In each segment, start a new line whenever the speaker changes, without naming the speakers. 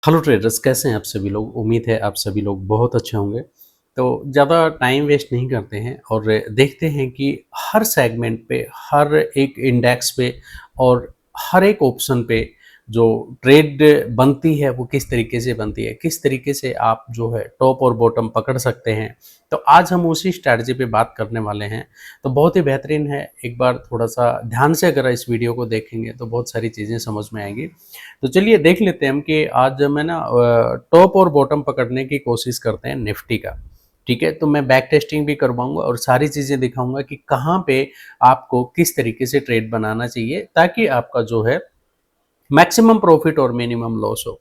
Hello traders, कैसे हैं आप सभी लोग। उम्मीद है आप सभी लोग बहुत अच्छे होंगे। तो ज़्यादा टाइम वेस्ट नहीं करते हैं और देखते हैं कि हर सेगमेंट पे, हर एक इंडेक्स पे और हर एक ऑप्शन पे जो ट्रेड बनती है वो किस तरीके से बनती है, किस तरीके से आप जो है टॉप और बॉटम पकड़ सकते हैं। तो आज हम उसी स्ट्रैटेजी पे बात करने वाले हैं। तो बहुत ही बेहतरीन है, एक बार थोड़ा सा ध्यान से अगर इस वीडियो को देखेंगे तो बहुत सारी चीज़ें समझ में आएंगी। तो चलिए देख लेते हैं हम कि आज मैं ना टॉप और बॉटम पकड़ने की कोशिश करते हैं निफ्टी का। ठीक है, तो मैं बैक टेस्टिंग भी करवाऊंगा और सारी चीज़ें दिखाऊंगा कि कहाँ पे आपको किस तरीके से ट्रेड बनाना चाहिए ताकि आपका जो है मैक्सिमम प्रॉफिट और मिनिमम लॉस हो।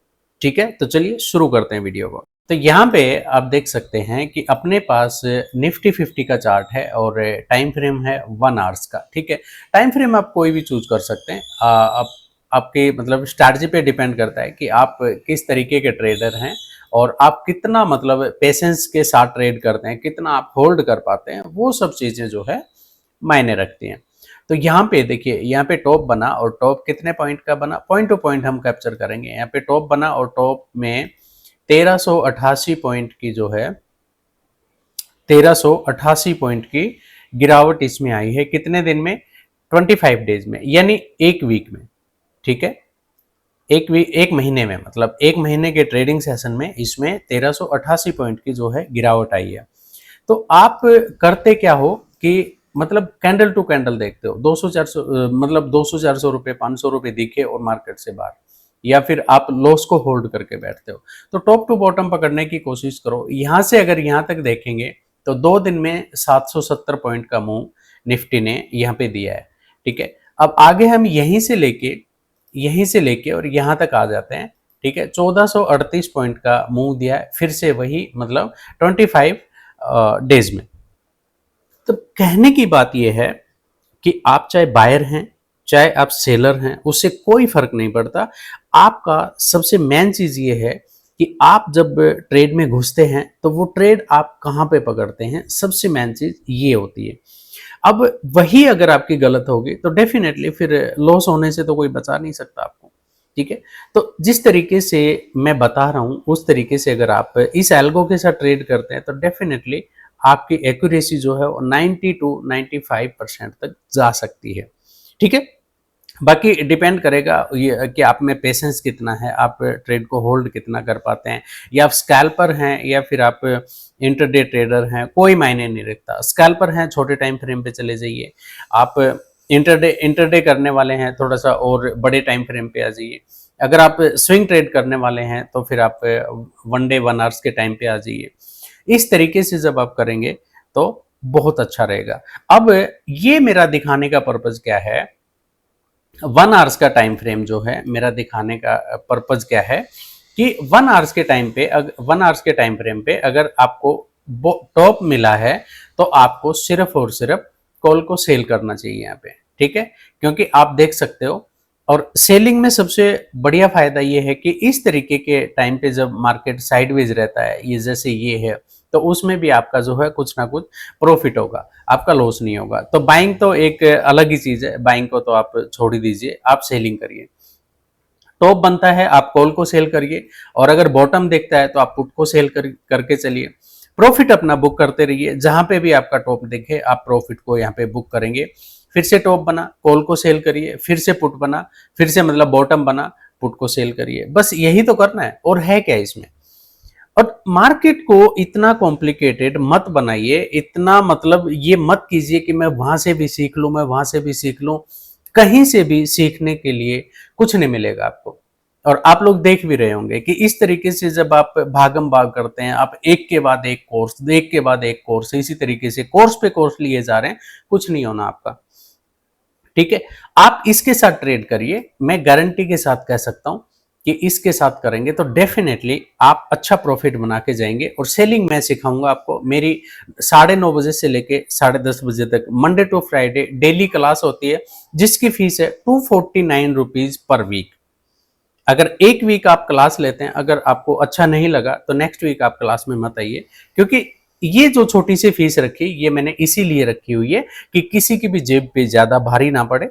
ठीक है, तो चलिए शुरू करते हैं वीडियो को। तो यहाँ पे आप देख सकते हैं कि अपने पास निफ्टी 50 का चार्ट है और टाइम फ्रेम है 1 आवर्स का। ठीक है, टाइम फ्रेम आप कोई भी चूज कर सकते हैं। आप आपके मतलब स्ट्रैटेजी पे डिपेंड करता है कि आप किस तरीके के ट्रेडर हैं और आप कितना मतलब पेशेंस के साथ ट्रेड करते हैं, कितना आप होल्ड कर पाते हैं, वो सब चीज़ें जो है मायने रखती हैं। तो यहाँ पे देखिए, यहाँ पे टॉप बना और टॉप कितने पॉइंट का बना, पॉइंट टू पॉइंट हम कैप्चर करेंगे। यहाँ पे टॉप बना और टॉप में 1388 पॉइंट की जो है 1388 पॉइंट की गिरावट इसमें आई है। कितने दिन में? 25 डेज में, यानी एक वीक में। ठीक है, एक महीने में, मतलब एक महीने के ट्रेडिंग सेशन में इसमें 1388 पॉइंट की जो है गिरावट आई है। तो आप करते क्या हो कि मतलब कैंडल टू कैंडल देखते हो, 200-400 मतलब 200-400 रुपए, 500 रुपए दिखे और मार्केट से बाहर, या फिर आप लॉस को होल्ड करके बैठते हो। तो टॉप टू बॉटम पकड़ने की कोशिश करो। यहां से अगर यहां तक देखेंगे तो 2 दिन में 770 पॉइंट का मूव निफ्टी ने यहाँ पे दिया है। ठीक है, अब आगे हम यहीं से लेके और यहां तक आ जाते हैं। ठीक है, 1438 पॉइंट का मूव दिया है, फिर से वही मतलब 25 डेज में। तो कहने की बात यह है कि आप चाहे बायर हैं, चाहे आप सेलर हैं, उससे कोई फर्क नहीं पड़ता। आपका सबसे मेन चीज ये है कि आप जब ट्रेड में घुसते हैं तो वो ट्रेड आप कहाँ पे पकड़ते हैं, सबसे मेन चीज ये होती है। अब वही अगर आपकी गलत होगी तो डेफिनेटली फिर लॉस होने से तो कोई बचा नहीं सकता आपको। ठीक है, तो जिस तरीके से मैं बता रहा हूं उस तरीके से अगर आप इस एल्गो के साथ ट्रेड करते हैं तो डेफिनेटली आपकी एक्यूरेसी जो है वो 90 टू 95% तक जा सकती है। ठीक है, बाकी डिपेंड करेगा ये कि आप में पेशेंस कितना है, आप ट्रेड को होल्ड कितना कर पाते हैं, या आप स्कैल्पर हैं या फिर आप इंटरडे ट्रेडर हैं, कोई मायने नहीं रखता। स्कैल्पर हैं, छोटे टाइम फ्रेम पे चले जाइए। आप इंटरडे इंटरडे करने वाले हैं, थोड़ा सा और बड़े टाइम फ्रेम पे आ जाइए। अगर आप स्विंग ट्रेड करने वाले हैं तो फिर आप 1 डे 1 आवर्स के टाइम पे आ जाइए। इस तरीके से जब आप करेंगे तो बहुत अच्छा रहेगा। अब ये मेरा दिखाने का पर्पज क्या है, 1 आवर्स का टाइम फ्रेम जो है मेरा दिखाने का पर्पज क्या है कि 1 आवर्स के टाइम पे, 1 आवर्स के टाइम फ्रेम पे अगर आपको टॉप मिला है तो आपको सिर्फ और सिर्फ कॉल को सेल करना चाहिए यहाँ पे। ठीक है, क्योंकि आप देख सकते हो, और सेलिंग में सबसे बढ़िया फायदा ये है कि इस तरीके के टाइम पे जब मार्केट साइडवेज रहता है, ये जैसे ये है, तो उसमें भी आपका जो है कुछ ना कुछ प्रॉफिट होगा, आपका लॉस नहीं होगा। तो बाइंग तो एक अलग ही चीज है, बाइंग को तो आप छोड़ ही दीजिए, आप सेलिंग करिए। टॉप बनता है आप कॉल को सेल करिए, और अगर बॉटम देखता है तो आप पुट को सेल करके चलिए। प्रॉफिट अपना बुक करते रहिए, जहां पे भी आपका टॉप दिखे आप प्रॉफिट को यहाँ पे बुक करेंगे। फिर से टॉप बना, कॉल को सेल करिए, फिर से पुट बना, फिर से मतलब बॉटम बना, पुट को सेल करिए। बस यही तो करना है, और है क्या इसमें। और मार्केट को इतना कॉम्प्लिकेटेड मत बनाइए, इतना मतलब ये मत कीजिए कि मैं वहां से भी सीख लूं, मैं वहां से भी सीख लूं। कहीं से भी सीखने के लिए कुछ नहीं मिलेगा आपको। और आप लोग देख भी रहे होंगे कि इस तरीके से जब आप भागम भाग करते हैं, आप एक के बाद एक कोर्स, एक के बाद एक कोर्स, इसी तरीके से कोर्स पे कोर्स लिए जा रहे हैं, कुछ नहीं होना आपका। ठीक है, आप इसके साथ ट्रेड करिए, मैं गारंटी के साथ कह सकता हूं कि इसके साथ करेंगे तो डेफिनेटली आप अच्छा प्रॉफिट बना के जाएंगे। और सेलिंग मैं सिखाऊंगा आपको, मेरी 9:30 बजे से लेके 10:30 बजे तक Monday to Friday daily class होती है, जिसकी फीस है 249 रुपीज पर वीक। अगर एक वीक आप क्लास लेते हैं, अगर आपको अच्छा नहीं लगा तो नेक्स्ट वीक आप क्लास में मत आइए, क्योंकि ये जो छोटी सी फीस रखी ये मैंने इसीलिए रखी हुई है कि किसी की भी जेब पे ज्यादा भारी ना पड़े।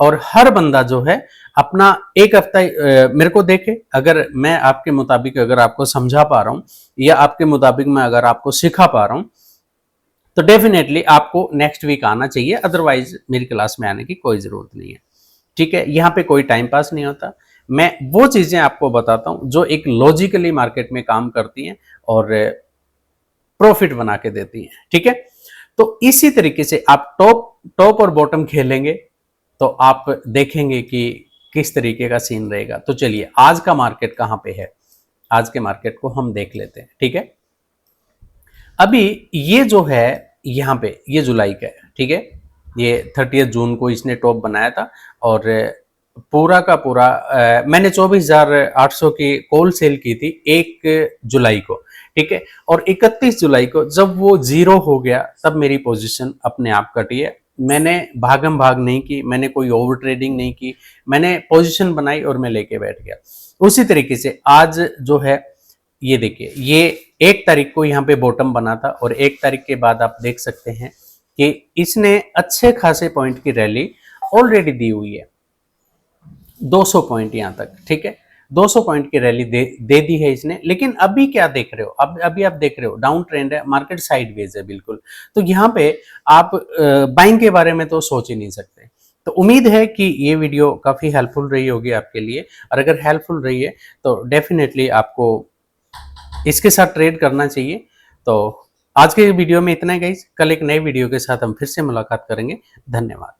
और हर बंदा जो है अपना एक हफ्ता मेरे को देखे, अगर मैं आपके मुताबिक अगर आपको समझा पा रहा हूँ या आपके मुताबिक मैं अगर आपको सिखा पा रहा हूँ, तो डेफिनेटली आपको नेक्स्ट वीक आना चाहिए, अदरवाइज मेरी क्लास में आने की कोई ज़रूरत नहीं है। ठीक है, यहाँ पे कोई टाइम पास नहीं होता, मैं वो चीज़ें आपको बताता हूँ जो एक लॉजिकली मार्केट में काम करती हैं और प्रॉफिट बना के देती हैं। ठीक है, तो इसी तरीके से आप टॉप टॉप और बॉटम खेलेंगे तो आप देखेंगे कि किस तरीके का सीन रहेगा। तो चलिए आज का मार्केट कहाँ पे है, आज के मार्केट को हम देख लेते हैं। ठीक है, अभी ये जो है यहाँ पे ये जुलाई का है। ठीक है, ये 30 जून को इसने टॉप बनाया था और पूरा का पूरा मैंने 24,800 की कॉल सेल की थी 1 जुलाई को। ठीक है, और 31 जुलाई को जब वो जीरो हो गया तब मेरी पोजीशन अपने आप कटी है। मैंने भागम भाग नहीं की, मैंने कोई ओवर ट्रेडिंग नहीं की, मैंने पोजीशन बनाई और मैं लेके बैठ गया। उसी तरीके से आज जो है ये देखिए, ये 1 तारीख को यहाँ पे बॉटम बना था और 1 तारीख के बाद आप देख सकते हैं कि इसने अच्छे खासे पॉइंट की रैली ऑलरेडी दी हुई है, 200 पॉइंट यहाँ तक। ठीक है, 200 पॉइंट की रैली दे दी है इसने, लेकिन अभी क्या देख रहे हो, अभी आप देख रहे हो डाउन ट्रेंड है, मार्केट साइडवेज है बिल्कुल। तो यहाँ पे आप बाइंग के बारे में तो सोच ही नहीं सकते। तो उम्मीद है कि ये वीडियो काफ़ी हेल्पफुल रही होगी आपके लिए, और अगर हेल्पफुल रही है तो डेफिनेटली आपको इसके साथ ट्रेड करना चाहिए। तो आज के वीडियो में इतना ही गाइस, कल एक नए वीडियो के साथ हम फिर से मुलाकात करेंगे। धन्यवाद।